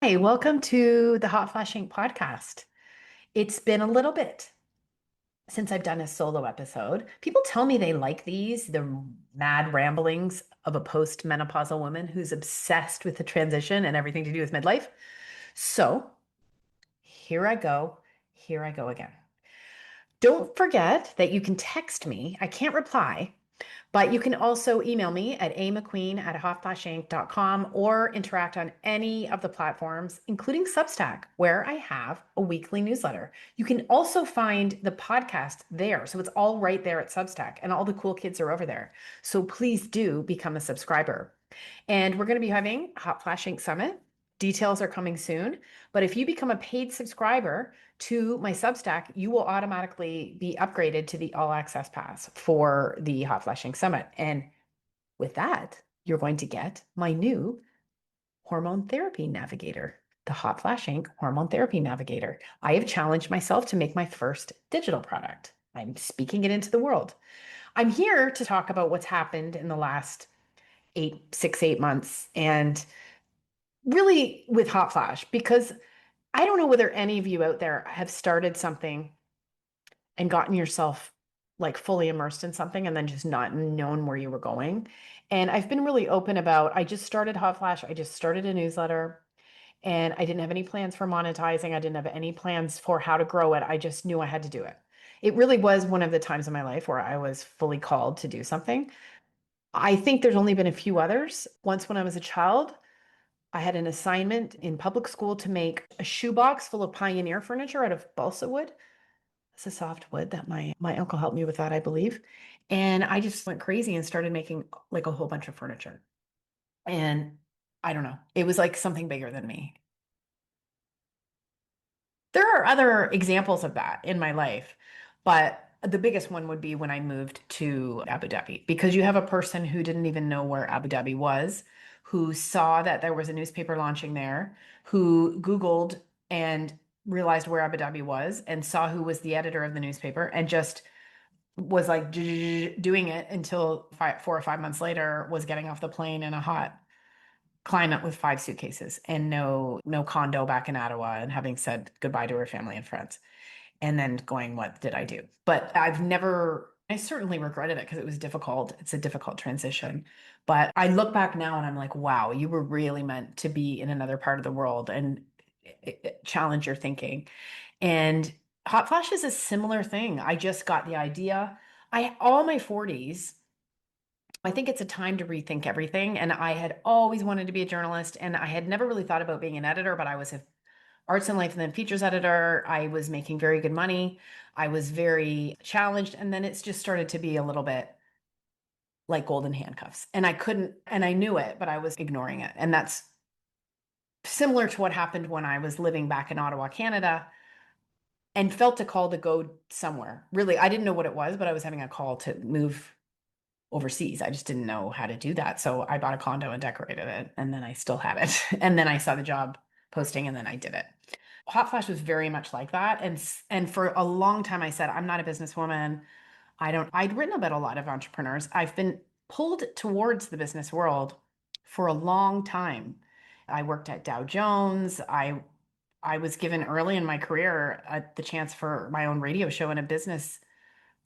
Hey, welcome to the Hotflash Inc. podcast. It's been a little bit since I've done a solo episode. People tell me they like these, the mad ramblings of a post-menopausal woman who's obsessed with the transition and everything to do with midlife. So here I go. Here I go again. Don't forget that you can text me. I can't reply, but you can also email me at amcqueen@hotflashinc.com or interact on any of the platforms, including Substack, where I have a weekly newsletter. You can also find the podcast there. So it's all right there at Substack, and all the cool kids are over there. So please do become a subscriber. And we're going to be having Hot Flash Inc. Summit. Details are coming soon. But if you become a paid subscriber to my Substack, you will automatically be upgraded to the All Access Pass for the Hot Flash Inc. Summit. And with that, you're going to get my new hormone therapy navigator, the Hot Flash Inc. Hormone Therapy Navigator. I have challenged myself to make my first digital product. I'm speaking it into the world. I'm here to talk about what's happened in the last 8 months and really with Hot Flash, because I don't know whether any of you out there have started something and gotten yourself like fully immersed in something and then just not known where you were going. And I've been really open about, I just started Hot Flash. I just started a newsletter and I didn't have any plans for monetizing. I didn't have any plans for how to grow it. I just knew I had to do it. It really was one of the times in my life where I was fully called to do something. I think there's only been a few others. Once when I was a child, I had an assignment in public school to make a shoebox full of Pioneer furniture out of balsa wood. It's a soft wood that my uncle helped me with that, I believe. And I just went crazy and started making like a whole bunch of furniture. And I don't know, it was like something bigger than me. There are other examples of that in my life, but the biggest one would be when I moved to Abu Dhabi because you have a person who didn't even know where Abu Dhabi was, who saw that there was a newspaper launching there, who Googled and realized where Abu Dhabi was and saw who was the editor of the newspaper and just was like doing it until 4 or 5 months later was getting off the plane in a hot climate with 5 suitcases and no condo back in Ottawa and having said goodbye to her family and friends and then going, what did I do? But I certainly regretted it because it was difficult. It's a difficult transition. But I look back now and I'm like, wow, you were really meant to be in another part of the world and challenge your thinking. And Hot Flash is a similar thing. I just got the idea. All my 40s, I think it's a time to rethink everything. And I had always wanted to be a journalist, and I had never really thought about being an editor, but I was an arts and life and then features editor. I was making very good money. I was very challenged. And then it's just started to be a little bit like golden handcuffs. And I couldn't, and I knew it, but I was ignoring it. And that's similar to what happened when I was living back in Ottawa, Canada, and felt a call to go somewhere. Really, I didn't know what it was, but I was having a call to move overseas. I just didn't know how to do that. So I bought a condo and decorated it, and then I still had it. And then I saw the job posting, and then I did it. Hot Flash was very much like that. And for a long time I said, I'm not a businesswoman. I'd written about a lot of entrepreneurs. I've been pulled towards the business world for a long time. I worked at Dow Jones. I was given early in my career the chance for my own radio show and a business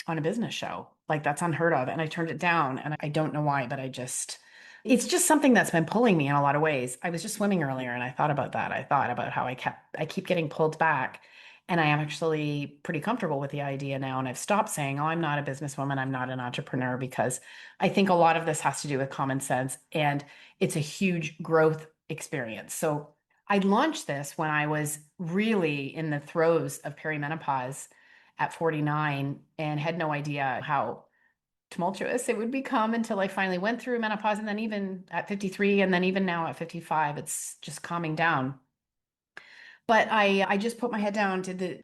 on a business show. Like that's unheard of. And I turned it down and I don't know why, but it's just something that's been pulling me in a lot of ways. I was just swimming earlier and I thought about that. I thought about how I keep getting pulled back. And I am actually pretty comfortable with the idea now. And I've stopped saying, oh, I'm not a businesswoman. I'm not an entrepreneur, because I think a lot of this has to do with common sense and it's a huge growth experience. So I launched this when I was really in the throes of perimenopause at 49 and had no idea how tumultuous it would become until I finally went through menopause. And then even at 53, and then even now at 55, it's just calming down. But I just put my head down, did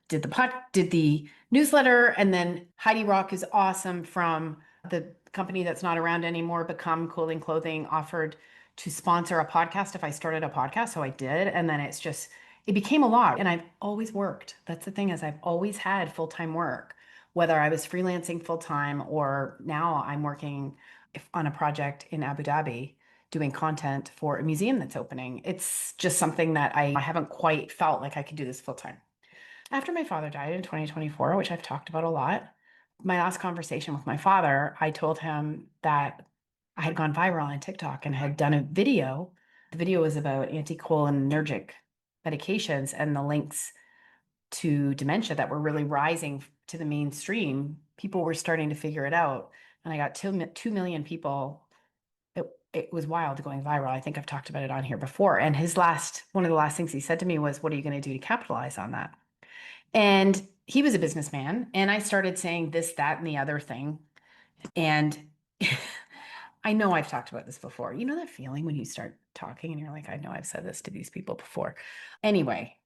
the newsletter, and then Heidi Rock is awesome from the company that's not around anymore, Become Cooling Clothing, offered to sponsor a podcast if I started a podcast. So I did. And then it became a lot. And I've always worked. That's the thing, is I've always had full-time work, whether I was freelancing full-time or now I'm working on a project in Abu Dhabi doing content for a museum that's opening. It's just something that I haven't quite felt like I could do this full time. After my father died in 2024, which I've talked about a lot, my last conversation with my father, I told him that I had gone viral on TikTok and had done a video. The video was about anticholinergic medications and the links to dementia that were really rising to the mainstream. People were starting to figure it out. And I got 2 million people. It was wild going viral. I think I've talked about it on here before. And one of the last things he said to me was, "What are you going to do to capitalize on that?" And he was a businessman. And I started saying this, that, and the other thing. And I know I've talked about this before. You know that feeling when you start talking and you're like, I know I've said this to these people before. Anyway,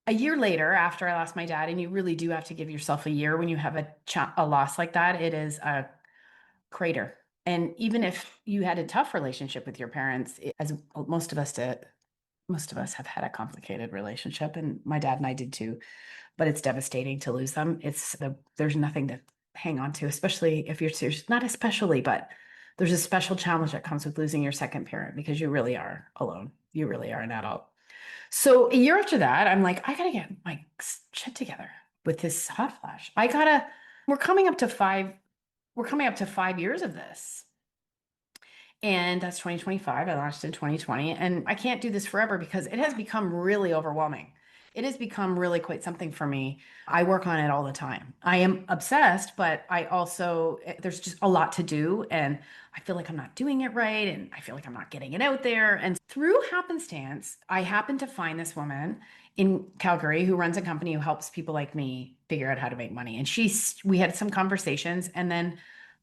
a year later, after I lost my dad, and you really do have to give yourself a year when you have a loss like that, it is a crater. And even if you had a tough relationship with your parents, as most of us have had a complicated relationship, and my dad and I did too, but it's devastating to lose them. There's nothing to hang on to, especially if you're serious, not especially, but there's a special challenge that comes with losing your second parent because you really are alone. You really are an adult. So a year after that, I'm like, I gotta get my shit together with this hot flash. We're coming up to we're coming up to 5 years of this. And that's 2025. I launched in 2020. And I can't do this forever because it has become really overwhelming. It has become really quite something for me. I work on it all the time. I am obsessed, but there's just a lot to do. And I feel like I'm not doing it right. And I feel like I'm not getting it out there. And through happenstance, I happened to find this woman in Calgary who runs a company who helps people like me figure out how to make money. And we had some conversations. And then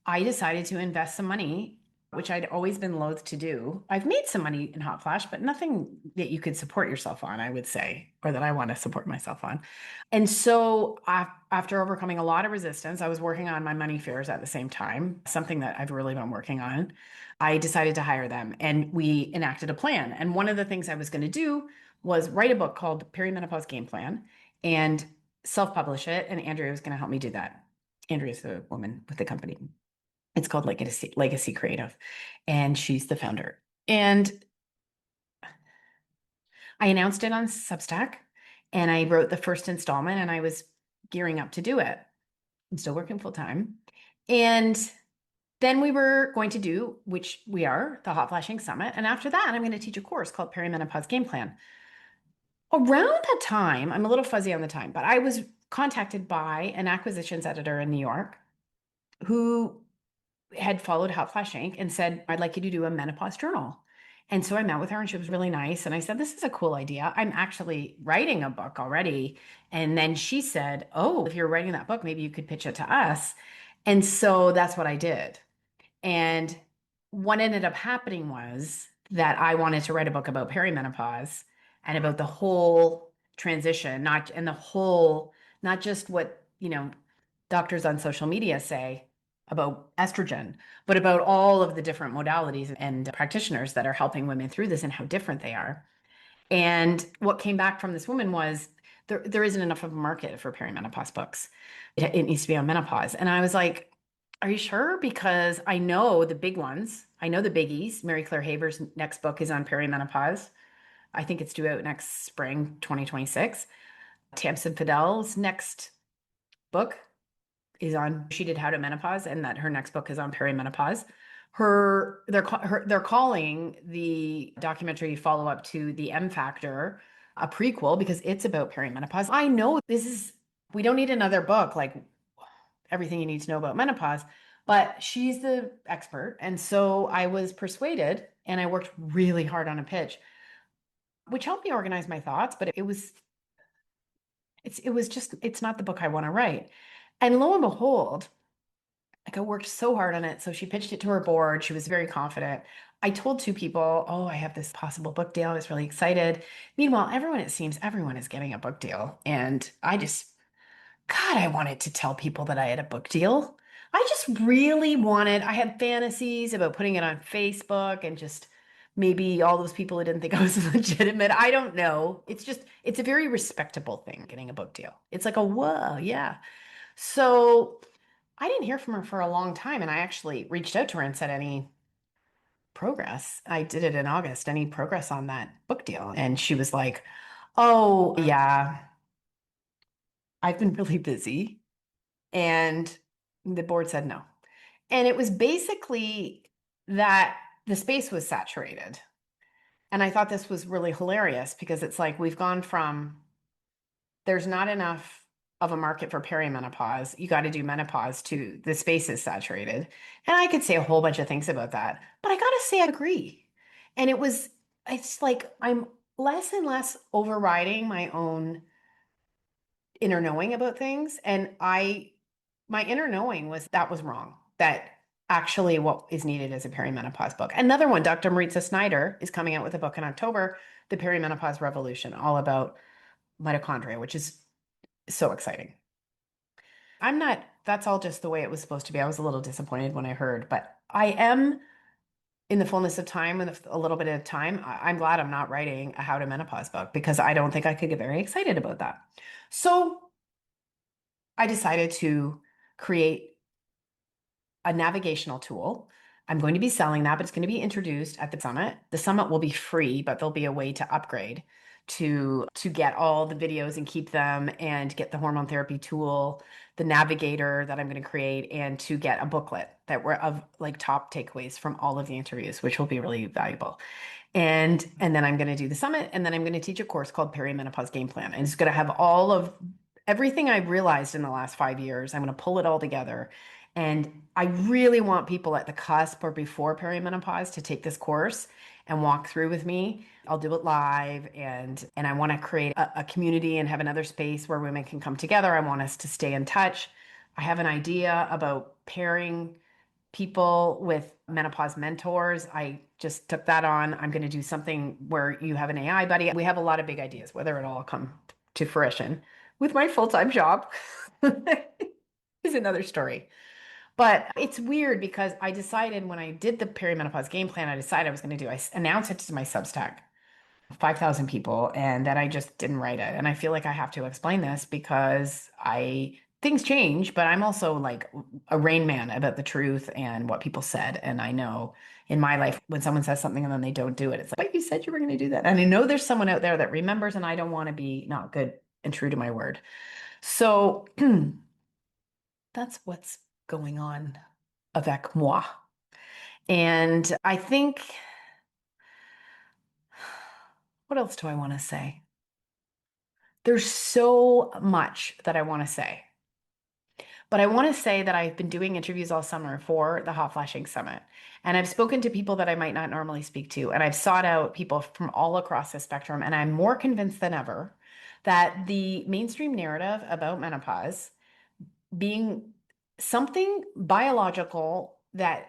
I decided to invest some money, which I'd always been loath to do. I've made some money in Hotflash, but nothing that you could support yourself on, I would say, or that I want to support myself on. And so after overcoming a lot of resistance, I was working on my money fears at the same time, something that I've really been working on. I decided to hire them and we enacted a plan. And one of the things I was going to do was write a book called Perimenopause Game Plan and self-publish it. And Andrea was going to help me do that. Andrea's the woman with the company. It's called Legacy Creative, and she's the founder. And I announced it on Substack, and I wrote the first installment, and I was gearing up to do it. I'm still working full time. And then we were going to do, which we are, the Hot Flashing Summit. And after that, I'm going to teach a course called Perimenopause Game Plan. Around that time, I'm a little fuzzy on the time, but I was contacted by an acquisitions editor in New York who had followed Hotflash Inc. and said, I'd like you to do a menopause journal. And so I met with her and she was really nice. And I said, this is a cool idea. I'm actually writing a book already. And then she said, oh, if you're writing that book, maybe you could pitch it to us. And so that's what I did. And what ended up happening was that I wanted to write a book about perimenopause and about the whole transition, not just what, doctors on social media say about estrogen, but about all of the different modalities and practitioners that are helping women through this and how different they are. And what came back from this woman was there isn't enough of a market for perimenopause books. It needs to be on menopause. And I was like, are you sure? Because I know the big ones. I know the biggies. Mary Claire Haber's next book is on perimenopause. I think it's due out next spring, 2026. Tamsin Fidel's next book she did How to Menopause, and that her next book is on perimenopause. They're calling the documentary follow up to the M Factor a prequel because it's about perimenopause. I know we don't need another book like everything you need to know about menopause, but she's the expert. And so I was persuaded and I worked really hard on a pitch, which helped me organize my thoughts, but it's not the book I want to write. And lo and behold, like I worked so hard on it. So she pitched it to her board. She was very confident. I told two people, oh, I have this possible book deal. I was really excited. Meanwhile, it seems everyone is getting a book deal. And God, I wanted to tell people that I had a book deal. I had fantasies about putting it on Facebook and just maybe all those people who didn't think I was legitimate. I don't know. It's a very respectable thing, getting a book deal. It's like whoa, yeah. So I didn't hear from her for a long time, and I actually reached out to her and said, progress? I did it in August. Any progress on that book deal? And she was like, oh, yeah, I've been really busy. And the board said no. And it was basically that the space was saturated. And I thought this was really hilarious because it's like we've gone from there's not enough of a market for perimenopause. You got to do menopause to the space is saturated. And I could say a whole bunch of things about that, but I got to say I agree. And it's like I'm less and less overriding my own inner knowing about things. And my inner knowing was that was wrong. That actually what is needed is a perimenopause book. Another one, Dr. Maritza Snyder is coming out with a book in October, The Perimenopause Revolution, all about mitochondria, which is so exciting. I'm not, that's all just the way it was supposed to be. I was a little disappointed when I heard, but I am in the fullness of time with a little bit of time. I'm glad I'm not writing a how to menopause book because I don't think I could get very excited about that. So I decided to create a navigational tool. I'm going to be selling that, but it's going to be introduced at the summit. The summit will be free, but there'll be a way to upgrade to get all the videos and keep them and get the hormone therapy tool, the navigator that I'm going to create, and to get a booklet that were of like top takeaways from all of the interviews, which will be really valuable. And then I'm going to do the summit, and then I'm going to teach a course called Perimenopause Game Plan. And it's going to have all of everything I've realized in the last 5 years. I'm going to pull it all together. And I really want people at the cusp or before perimenopause to take this course and walk through with me. I'll do it live and I want to create a community and have another space where women can come together. I want us to stay in touch. I have an idea about pairing people with menopause mentors. I just took that on. I'm going to do something where you have an AI buddy. We have a lot of big ideas, whether it all come to fruition with my full-time job is another story. But it's weird because I decided when I did the perimenopause game plan, I decided I was going to do, I announced it to my Substack, 5,000 people, and then I just didn't write it. And I feel like I have to explain this because things change, but I'm also like a rain man about the truth and what people said. And I know in my life, when someone says something and then they don't do it, it's like, but you said you were going to do that. And I know there's someone out there that remembers, and I don't want to be not good and true to my word. So that's what's going on avec moi. And I think, what else do I want to say? There's so much that I want to say. But I want to say that I've been doing interviews all summer for the Hotflashing Summit. And I've spoken to people that I might not normally speak to. And I've sought out people from all across the spectrum. And I'm more convinced than ever that the mainstream narrative about menopause being something biological that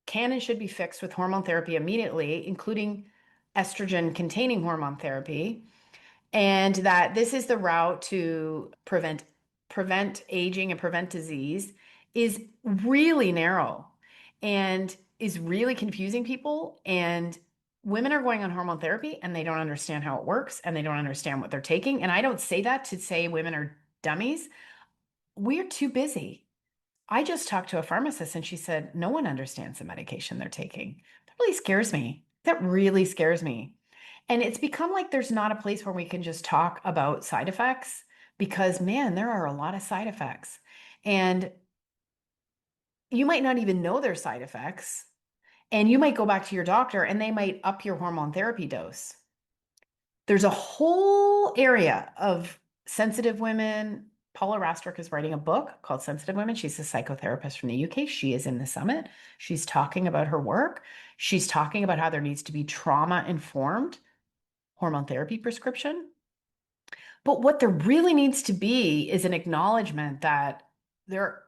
can and should be fixed with hormone therapy immediately, including estrogen containing hormone therapy, and that this is the route to prevent aging and prevent disease is really narrow and is really confusing people. And women are going on hormone therapy and they don't understand how it works and they don't understand what they're taking. And I don't say that to say women are dummies. We're too busy. I just talked to a pharmacist and she said, no one understands the medication they're taking. That really scares me. That really scares me. And it's become like there's not a place where we can just talk about side effects because, man, there are a lot of side effects. And you might not even know their side effects. And you might go back to your doctor and they might up your hormone therapy dose. There's a whole area of sensitive women. Paula Rastrick is writing a book called Sensitive Women. She's a psychotherapist from the UK. She is in the summit. She's talking about her work. She's talking about how there needs to be trauma-informed hormone therapy prescription. But what there really needs to be is an acknowledgement that there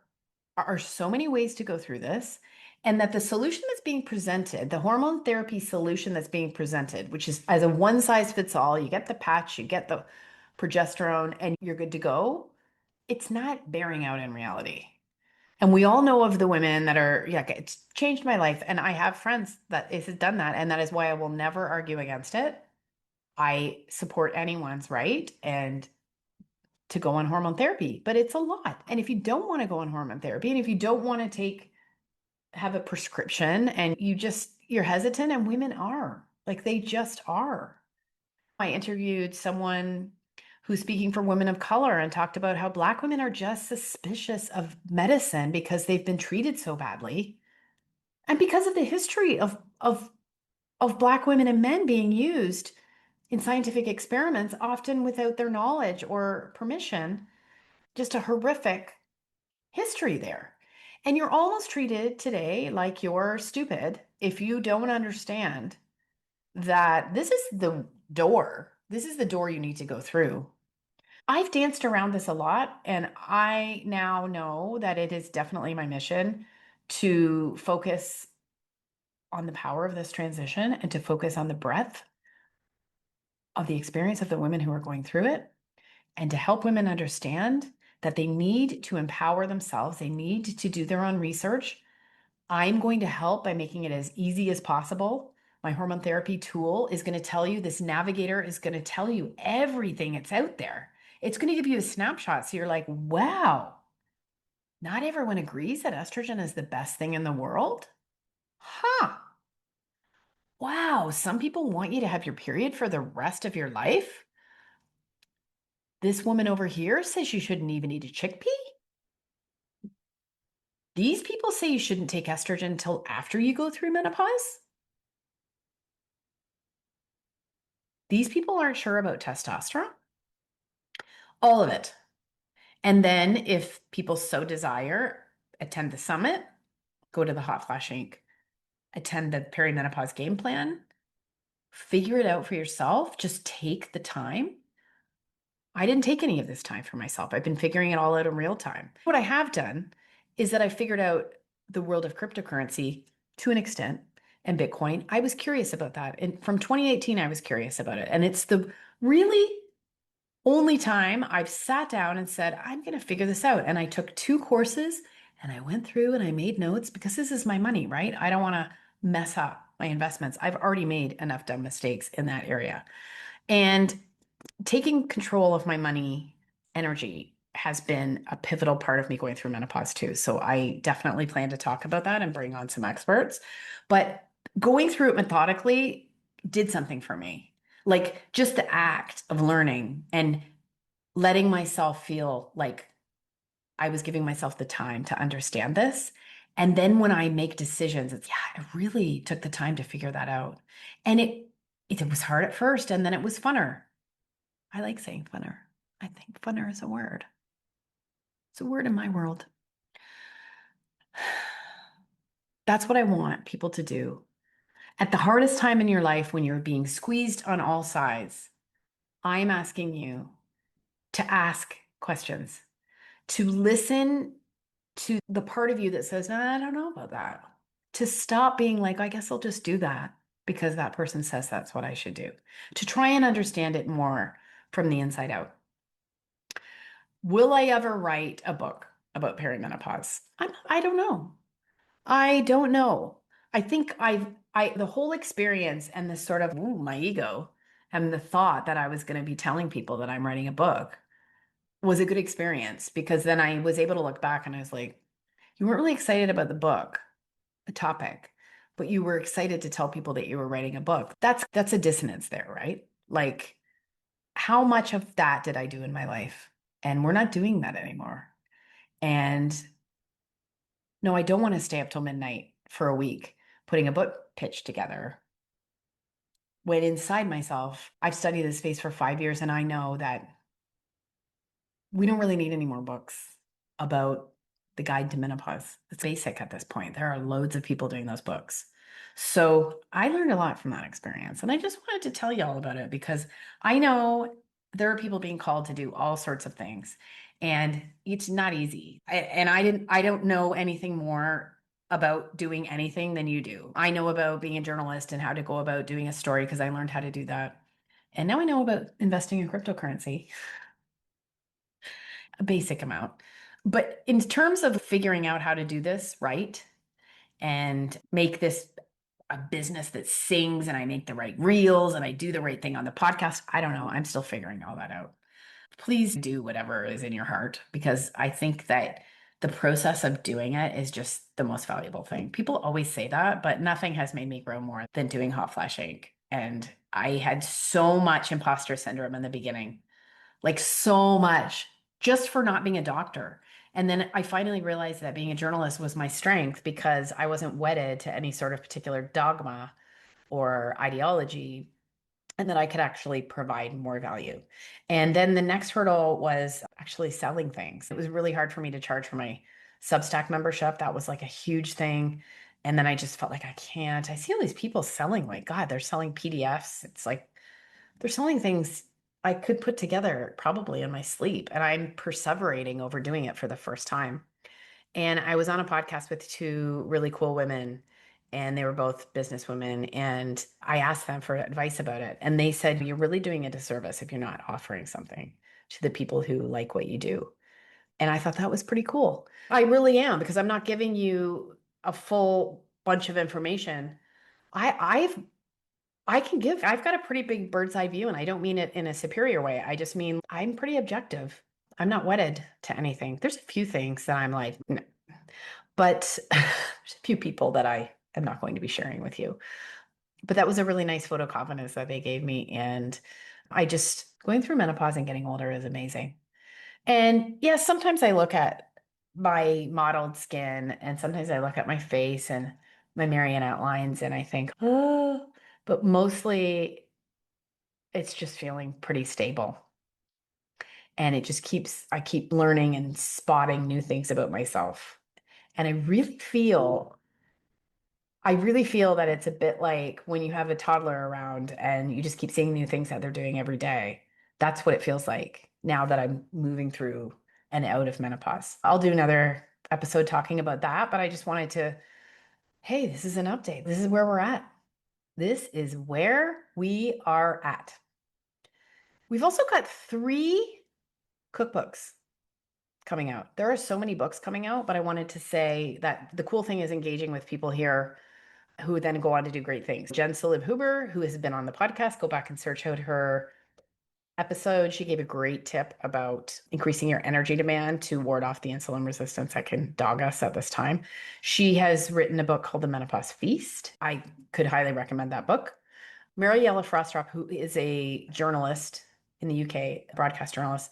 are so many ways to go through this, and that the solution that's being presented, the hormone therapy solution that's being presented, which is as a one size fits all, you get the patch, you get the progesterone, and you're good to go, it's not bearing out in reality. And we all know of the women that are, yeah, it's changed my life. And I have friends that has done that. And that is why I will never argue against it. I support anyone's right and to go on hormone therapy, but it's a lot. And if you don't want to go on hormone therapy, and if you don't want to take have a prescription and you're hesitant, and women are. Like they just are. I interviewed someone who's speaking for women of color and talked about how Black women are just suspicious of medicine because they've been treated so badly. And because of the history of Black women and men being used in scientific experiments, often without their knowledge or permission, just a horrific history there. And you're almost treated today like you're stupid if you don't understand that this is the door. This is the door you need to go through. I've danced around this a lot, and I now know that it is definitely my mission to focus on the power of this transition and to focus on the breadth of the experience of the women who are going through it and to help women understand that they need to empower themselves. They need to do their own research. I'm going to help by making it as easy as possible. My hormone therapy tool is going to tell you, this Navigator is going to tell you everything that's out there. It's going to give you a snapshot. So you're like, wow, not everyone agrees that estrogen is the best thing in the world. Huh. Wow. Some people want you to have your period for the rest of your life. This woman over here says you shouldn't even eat a chickpea. These people say you shouldn't take estrogen until after you go through menopause. These people aren't sure about testosterone. All of it. And then, if people so desire, attend the summit, go to the Hotflash Inc., attend the perimenopause game plan, figure it out for yourself. Just take the time. I didn't take any of this time for myself. I've been figuring it all out in real time. What I have done is that I figured out the world of cryptocurrency to an extent and Bitcoin. I was curious about that. And from 2018, I was curious about it. And it's the really only time I've sat down and said, I'm going to figure this out. And I took two courses and I went through and I made notes because this is my money, right? I don't want to mess up my investments. I've already made enough dumb mistakes in that area. And taking control of my money energy has been a pivotal part of me going through menopause too. So I definitely plan to talk about that and bring on some experts. But going through it methodically did something for me. Like just the act of learning and letting myself feel like I was giving myself the time to understand this. And then when I make decisions, it's, yeah, I really took the time to figure that out. And it was hard at first, and then it was funner. I like saying funner. I think funner is a word. It's a word in my world. That's what I want people to do. At the hardest time in your life, when you're being squeezed on all sides, I'm asking you to ask questions, to listen to the part of you that says, no, I don't know about that. To stop being like, I guess I'll just do that because that person says that's what I should do. To try and understand it more from the inside out. Will I ever write a book about perimenopause? I don't know. I don't know. I think the whole experience and this sort of my ego and the thought that I was going to be telling people that I'm writing a book was a good experience because then I was able to look back and I was like, you weren't really excited about the book, the topic, but you were excited to tell people that you were writing a book. That's a dissonance there, right? Like, how much of that did I do in my life? And we're not doing that anymore. And no, I don't want to stay up till midnight for a week putting a book pitch together. When inside myself, I've studied this space for 5 years and I know that we don't really need any more books about the guide to menopause. It's basic at this point. There are loads of people doing those books. So I learned a lot from that experience. And I just wanted to tell you all about it because I know there are people being called to do all sorts of things. And it's not easy. I don't know anything more about doing anything than you do. I know about being a journalist and how to go about doing a story because I learned how to do that. And now I know about investing in cryptocurrency, a basic amount. But in terms of figuring out how to do this right and make this a business that sings and I make the right reels and I do the right thing on the podcast, I don't know. I'm still figuring all that out. Please do whatever is in your heart because I think that the process of doing it is just the most valuable thing. People always say that, but nothing has made me grow more than doing Hotflash Inc. And I had so much imposter syndrome in the beginning, like so much, just for not being a doctor. And then I finally realized that being a journalist was my strength because I wasn't wedded to any sort of particular dogma or ideology, and that I could actually provide more value. And then the next hurdle was actually selling things. It was really hard for me to charge for my Substack membership. That was like a huge thing. And then I just felt like I can't. I see all these people selling, like, God, they're selling PDFs. It's like they're selling things I could put together probably in my sleep. And I'm perseverating over doing it for the first time. And I was on a podcast with two really cool women, and they were both business women. And I asked them for advice about it. And they said, you're really doing a disservice if you're not offering something to the people who like what you do. And I thought that was pretty cool. I really am, because I'm not giving you a full bunch of information. I've I can give, I've got a pretty big bird's eye view, and I don't mean it in a superior way. I just mean I'm pretty objective. I'm not wedded to anything. There's a few things that I'm like, no. But there's a few people that I am not going to be sharing with you. But that was a really nice photo confidence that they gave me. And I just, going through menopause and getting older is amazing. And yes, sometimes I look at my modeled skin, and sometimes I look at my face and my Marian outlines, and I think, oh, but mostly it's just feeling pretty stable. And it just keeps, I keep learning and spotting new things about myself. And I really feel that it's a bit like when you have a toddler around and you just keep seeing new things that they're doing every day. That's what it feels like now that I'm moving through and out of menopause. I'll do another episode talking about that, but I just wanted to, hey, this is an update. This is where we're at. This is where we are at. We've also got 3 cookbooks coming out. There are so many books coming out, but I wanted to say that the cool thing is engaging with people here who then go on to do great things. Jen Sullivan Huber, who has been on the podcast, go back and search out her episode. She gave a great tip about increasing your energy demand to ward off the insulin resistance that can dog us at this time. She has written a book called The Menopause Feast. I could highly recommend that book. Mariella Frostrop, who is a journalist in the UK, broadcast journalist,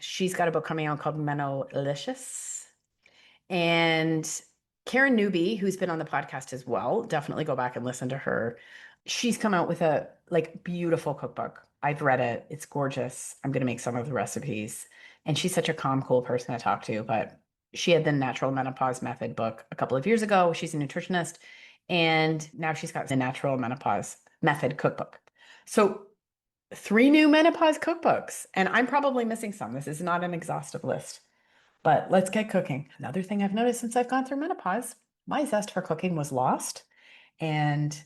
she's got a book coming out called Menolicious. And Karen Newby, who's been on the podcast as well, definitely go back and listen to her. She's come out with a like beautiful cookbook. I've read it. It's gorgeous. I'm going to make some of the recipes. And she's such a calm, cool person to talk to. But she had the Natural Menopause Method book a couple of years ago. She's a nutritionist. And now she's got the Natural Menopause Method cookbook. So 3 new menopause cookbooks. And I'm probably missing some. This is not an exhaustive list. But let's get cooking. Another thing I've noticed since I've gone through menopause, my zest for cooking was lost, and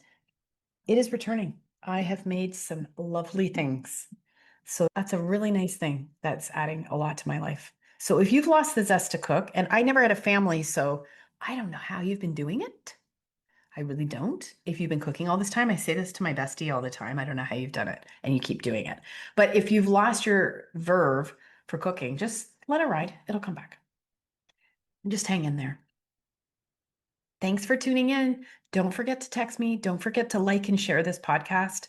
it is returning. I have made some lovely things. So that's a really nice thing that's adding a lot to my life. So if you've lost the zest to cook, and I never had a family, so I don't know how you've been doing it. I really don't. If you've been cooking all this time, I say this to my bestie all the time. I don't know how you've done it, and you keep doing it. But if you've lost your verve for cooking, just let it ride. It'll come back. Just hang in there. Thanks for tuning in. Don't forget to text me. Don't forget to like and share this podcast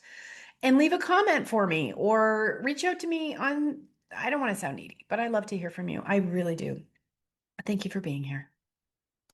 and leave a comment for me or reach out to me on, I don't want to sound needy, but I love to hear from you. I really do. Thank you for being here.